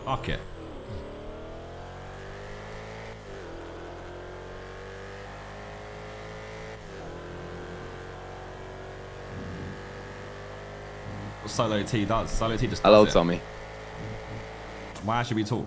Fuck it. What Solo T does. Solo T just does Hello, it. Tommy. Why should we talk?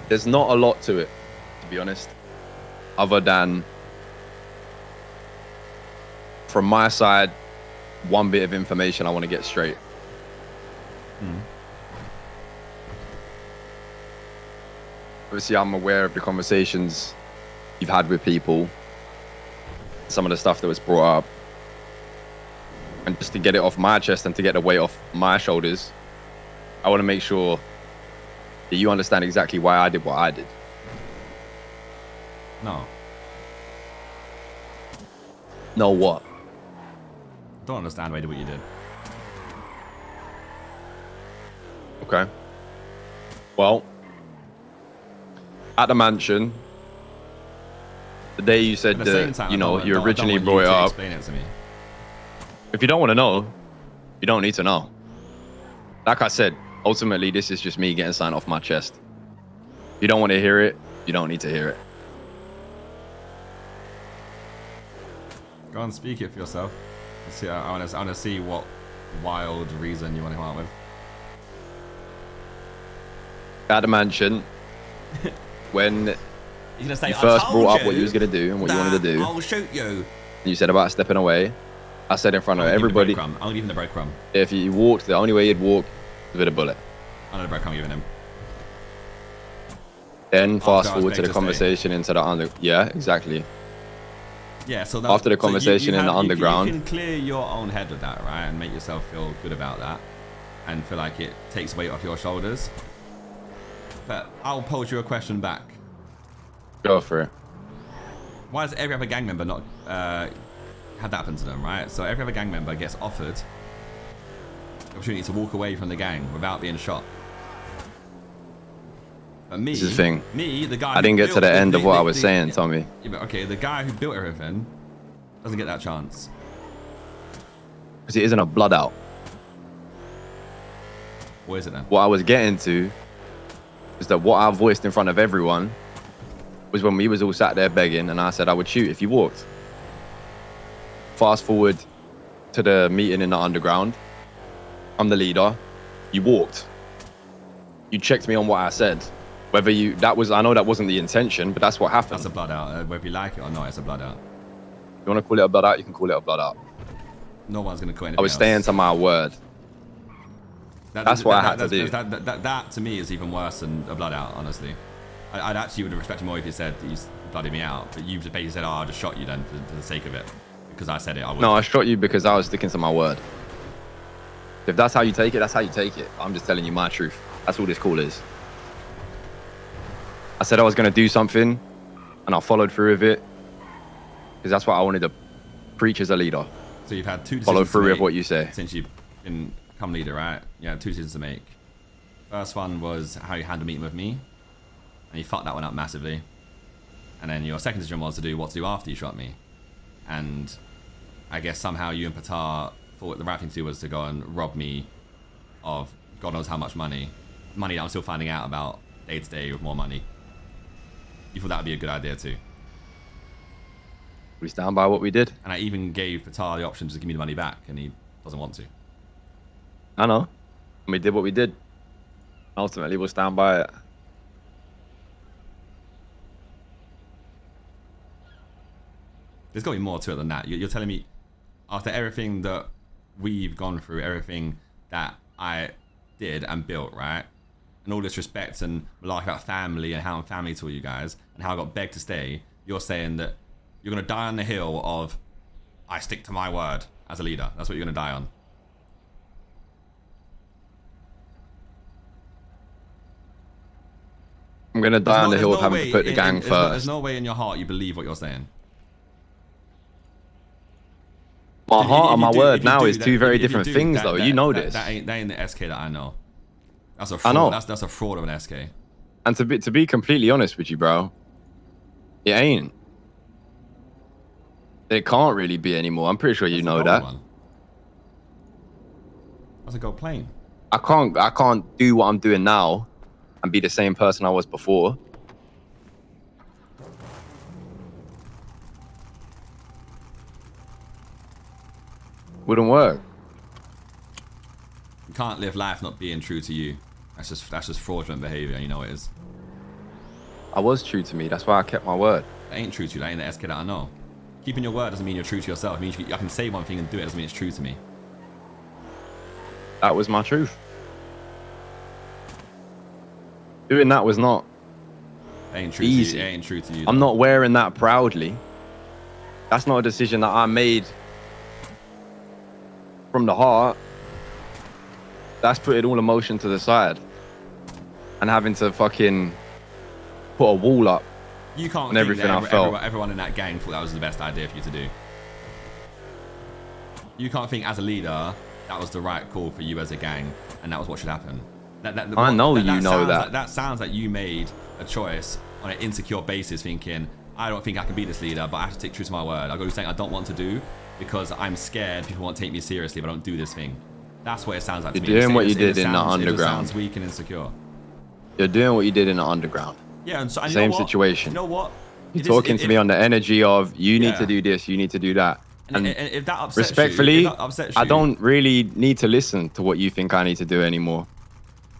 There's not a lot to it, to be honest, other than from my side, one bit of information I want to get straight. Obviously, I'm aware of the conversations you've had with people, some of the stuff that was brought up. And just to get it off my chest and to get the weight off my shoulders, I want to make sure that you understand exactly why I did what I did. No. Know what? I don't understand why you did what you did. Okay. Well, at the mansion, the day you said At the same that, time, you know, you I don't originally want brought it to up. Explain it to me. If you don't want to know, you don't need to know. Like I said, ultimately, this is just me getting something off my chest. If you don't want to hear it, you don't need to hear it. Go and speak it for yourself. See, I want to see what wild reason you want to come out with. At the mansion, when You're gonna say, you first brought up what you was going to do and what you wanted to do, I'll shoot you. and you said about stepping away, I said in front of everybody, I'll give him the breadcrumb. if you walked, the only way you'd walk was with a bullet. I know the breadcrumb giving him. Then fast I was forward begged to the to conversation into the under. Yeah, exactly. Yeah, so After the conversation in the underground. you can clear your own head with that, right, and make yourself feel good about that, and feel like it takes weight off your shoulders. But I'll pose you a question back. Go for it. Why does every other gang member not have that happen to them, right? So every other gang member gets offered the opportunity to walk away from the gang without being shot. But me, This is the thing. me, the guy. I didn't get to the end of what I was saying, Tommy. Yeah, but okay, the guy who built everything doesn't get that chance. Because it isn't a blood out. What is it then? What I was getting to is that what I voiced in front of everyone was when we was all sat there begging, and I said I would shoot if you walked. Fast forward to the meeting in the underground. I'm the leader. You walked. You checked me on what I said. Whether you, that was, I know that wasn't the intention, but that's what happened. That's a blood out. Whether you like it or not, it's a blood out. You want to call it a blood out, you can call it a blood out. No one's gonna call anything I was staying to my word. That's what I had to do. That to me is even worse than a blood out, honestly. I'd actually would have respected more if you said you blooded me out, but you just basically said, "Oh, I just shot you then for the sake of it," because I said it. I would. No, I shot you because I was sticking to my word. If that's how you take it, that's how you take it. I'm just telling you my truth. That's all this call is. I said I was going to do something, and I followed through with it, because that's what I wanted to preach as a leader. So you've had two decisions Follow through to with make what you say. since you've become leader, right? Yeah, two decisions to make. First one was how you handled meeting with me, and you fucked that one up massively. And then your second decision was to do what to do after you shot me. And I guess somehow you and Patar thought the right thing to do was to go and rob me of God knows how much money that I'm still finding out about day to day with more money. You thought that would be a good idea too. We stand by what we did. And I even gave Patar the option to give me the money back, and he doesn't want to. I know. And we did what we did. Ultimately, we'll stand by it. There's got to be more to it than that. You're telling me, after everything that we've gone through, everything that I did and built, right? And all this respect and like about family and how I'm family to all you guys and how I got begged to stay, you're saying that you're going to die on the hill of, I stick to my word as a leader. That's what you're going to die on. I'm going to die on the hill of having to put the gang first. There's no way in your heart you believe what you're saying. My heart and my word now is two very different things, though. You know this. That ain't the SK that I know. That's a I fraud. know. That's a fraud of an SK. And to be completely honest with you, bro, it ain't. It can't really be anymore. I'm pretty sure you know that. That's a gold plane. I can't do what I'm doing now and be the same person I was before. Wouldn't work. You can't live life not being true to you. That's just fraudulent behavior. You know it is. I was true to me. That's why I kept my word. That ain't true to you. That ain't the SK that I know. Keeping your word doesn't mean you're true to yourself. It means I can say one thing and do it. Doesn't mean it's true to me. That was my truth. Doing that was not Ain't true easy. to you. It ain't true to you. I'm not wearing that proudly. That's not a decision that I made from the heart. That's putting all emotion to the side and having to fucking put a wall up. You can't and think everything that I felt. everyone in that gang thought that was the best idea for you to do. You can't think as a leader that was the right call for you as a gang, and that was what should happen. I know you know that. That sounds like you made a choice on an insecure basis, thinking, I don't think I can be this leader, but I have to take true to my word. I'll go do something I don't want to do because I'm scared people won't take me seriously if I don't do this thing. That's what it sounds like to me. You're doing what you did in the It underground. sounds weak and insecure. You're doing what you did in the underground. Yeah, and so and Same you know what? situation. You know what? You're talking to me on the energy of you need Yeah. to do this, you need to do that. And if that upsets respectfully, you, if that upsets I you, don't really need to listen to what you think I need to do anymore.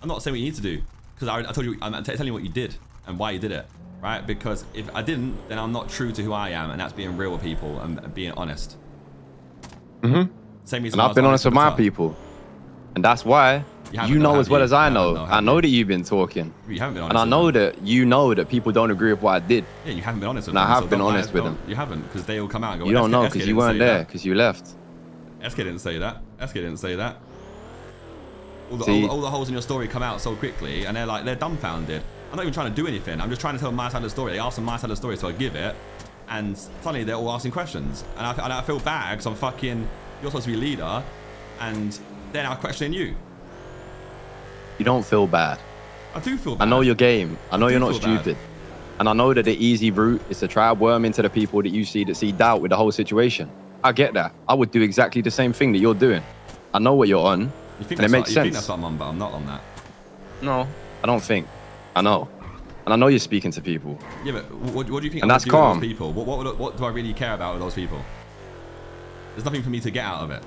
I'm not saying what you need to do, because I told you, I'm telling you what you did and why you did it, right? Because if I didn't, then I'm not true to who I am, and that's being real with people and being honest. Mm-hmm. Same reason. And I've been honest with my people, and that's why you know as well as I know. I know that you've been talking, You haven't been honest. and I with know them. that you know that people don't agree with what I did. Yeah, you haven't been honest with And them. I have so been don't honest lie- with don't- them. You haven't, because they all come out and go. You don't know SK because you didn't weren't say there that. because you left. SK didn't say that. SK didn't say that. All See? the holes in your story come out so quickly, and they're dumbfounded. I'm not even trying to do anything. I'm just trying to tell my side of the story. They asked them my side of the story, so I give it, and suddenly they're all asking questions, and I feel bad because you're supposed to be a leader, and then I'm questioning you. You don't feel bad. I do feel bad. I know your game. I know do you're not feel bad. stupid. And I know that the easy route is to try worm into the people that you see that see doubt with the whole situation. I get that. I would do exactly the same thing that you're doing. I know what you're on, and it makes You think sense. that's what I'm on, but I'm not on that. No, I don't think. I know. And I know you're speaking to people. Yeah, but what do you think And I that's would do with calm. those people? What do I really care about with those people? There's nothing for me to get out of it.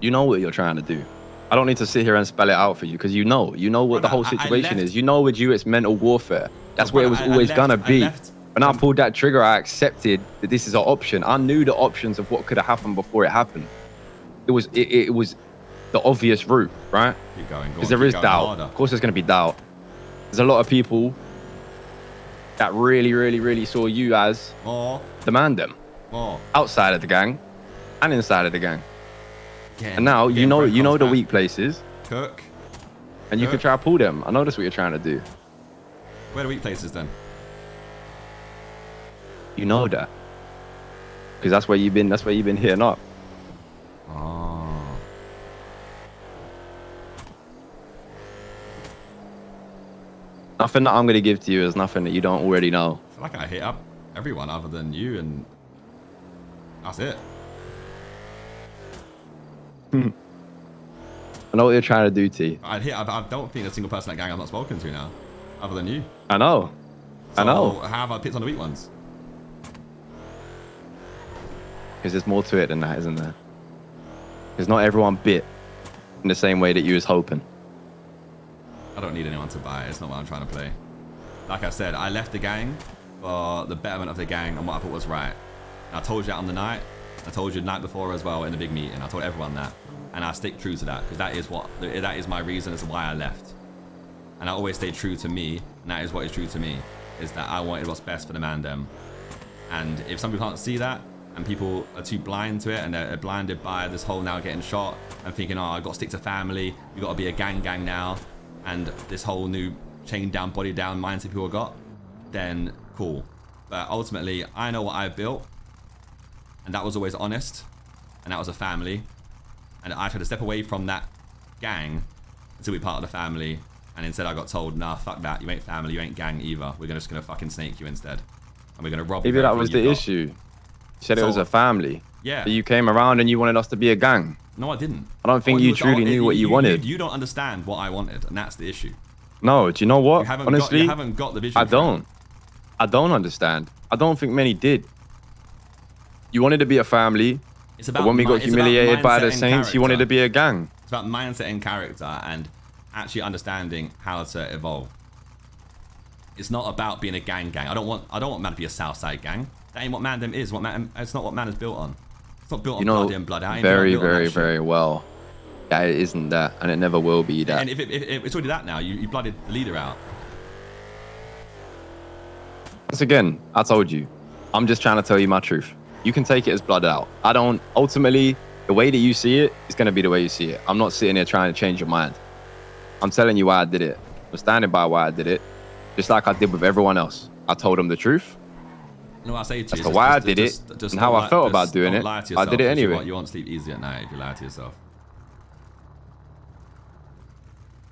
You know what you're trying to do. I don't need to sit here and spell it out for you because you know what the whole situation is. You know with you, it's mental warfare. That's what it was always gonna be. When I pulled that trigger, I accepted that this is an option. I knew the options of what could have happened before it happened. It was the obvious route, right? Keep going. Because there is doubt. Harder. Of course, there's going to be doubt. There's a lot of people that really, really, really saw you as More. the Mandem More. outside of the gang and inside of the gang. Again, And now you know the weak places, Cook. and you can try to pull them. I know that's what you're trying to do. Where are the weak places then? You know that because that's where you've been. That's where you've been hitting up. Oh. Nothing that I'm going to give to you is nothing that you don't already know. I feel like I hit up everyone other than you, and that's it. I know what you're trying to do, T. I don't think there's a single person in that gang I've not spoken to now, other than you. I know. So I know. how have I picked on the weak ones? Because there's more to it than that, isn't there? Because not everyone bit in the same way that you was hoping. I don't need anyone to buy it. It's not what I'm trying to play. Like I said, I left the gang for the betterment of the gang and what I thought was right. And I told you that on the night. I told you the night before as well in the big meeting. I told everyone that. And I stick true to that because that is my reason as to why I left. And I always stay true to me. And that is what is true to me. Is that I wanted what's best for the Mandem. And if some people can't see that, and people are too blind to it, and they're blinded by this whole now getting shot and thinking, oh, I've got to stick to family, we've got to be a gang now, and this whole new chain down, body down mindset people got, then cool. But ultimately, I know what I built, and that was always honest, and that was a family, and I tried to step away from that gang to be part of the family, and instead I got told, nah, fuck that, you ain't family, you ain't gang either, we're just gonna fucking snake you instead, and we're gonna rob you. Maybe that was the issue. You said it was a family. Yeah. But you came around and you wanted us to be a gang. No, I didn't. I don't think you truly knew what you wanted. You don't understand what I wanted, and that's the issue. No, do you know what? Honestly, you haven't got the vision. I don't. I don't understand. I don't think many did. You wanted to be a family, but when we got humiliated by the Saints, you wanted to be a gang. It's about mindset and character and actually understanding how to evolve. It's not about being a gang. I don't want man to be a Southside gang. That ain't what Mandem is. It's not what man is built on. It's not built on blood in, blood out. Very well. Yeah, it isn't that, and it never will be that. And if it's already that now, you blooded the leader out. Once again, I told you, I'm just trying to tell you my truth. You can take it as blood out. I don't. Ultimately, the way that you see it is going to be the way you see it. I'm not sitting here trying to change your mind. I'm telling you why I did it. I'm standing by why I did it, just like I did with everyone else. I told them the truth. No, I say to you, that's why I did it, and how I felt about doing it. I did it anyway. You won't sleep easy at night if you lie to yourself.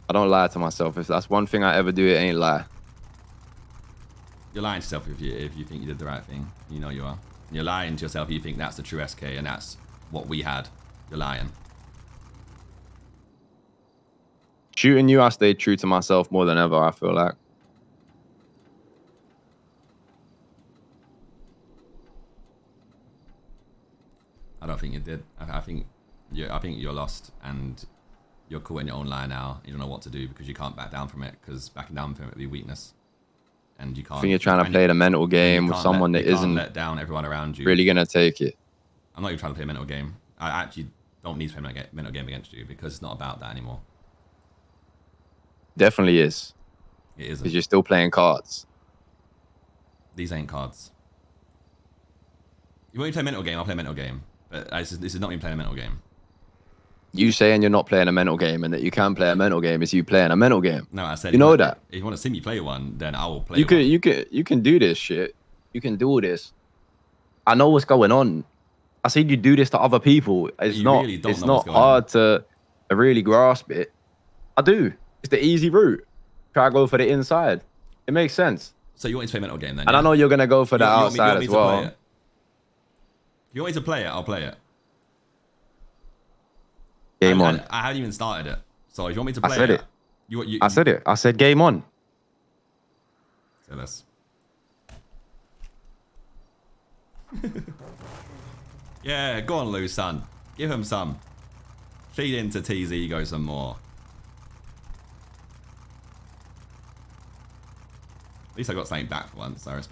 I don't lie to myself. If that's one thing I ever do, it ain't lie. You're lying to yourself if you think you did the right thing. You know you are. You're lying to yourself if you think that's the true SK and that's what we had. You're lying. Shooting you, I stayed true to myself more than ever, I feel like. I don't think you did. I think you're lost and you're caught in your own lie now. You don't know what to do because you can't back down from it, because backing down from it would be weakness. And you can't. I think you're trying to play the mental game with someone that isn't let down everyone around you. Really gonna take it. I'm not even trying to play a mental game. I actually don't need to play a mental game against you because it's not about that anymore. Definitely is. It isn't. Because you're still playing cards. These ain't cards. You want me to play a mental game? I'll play a mental game. But this is not me playing a mental game. You saying you're not playing a mental game and that you can play a mental game is you playing a mental game. No, I said you know that. If you want to see me play one, then I will play one. You can do this shit. You can do all this. I know what's going on. I said you do this to other people. It's not hard to really grasp it. I do. It's the easy route. Try to go for the inside. It makes sense. So you want me to play a mental game then? And I know you're gonna go for the outside as well. If you want me to play it, I'll play it. Game on. I haven't even started it. So if you want me to play I said it. I said it. I said game on. So let's. Yeah, go on, Lou, son. Give him some. Feed into T's ego some more. At least I got something back for once. I respect.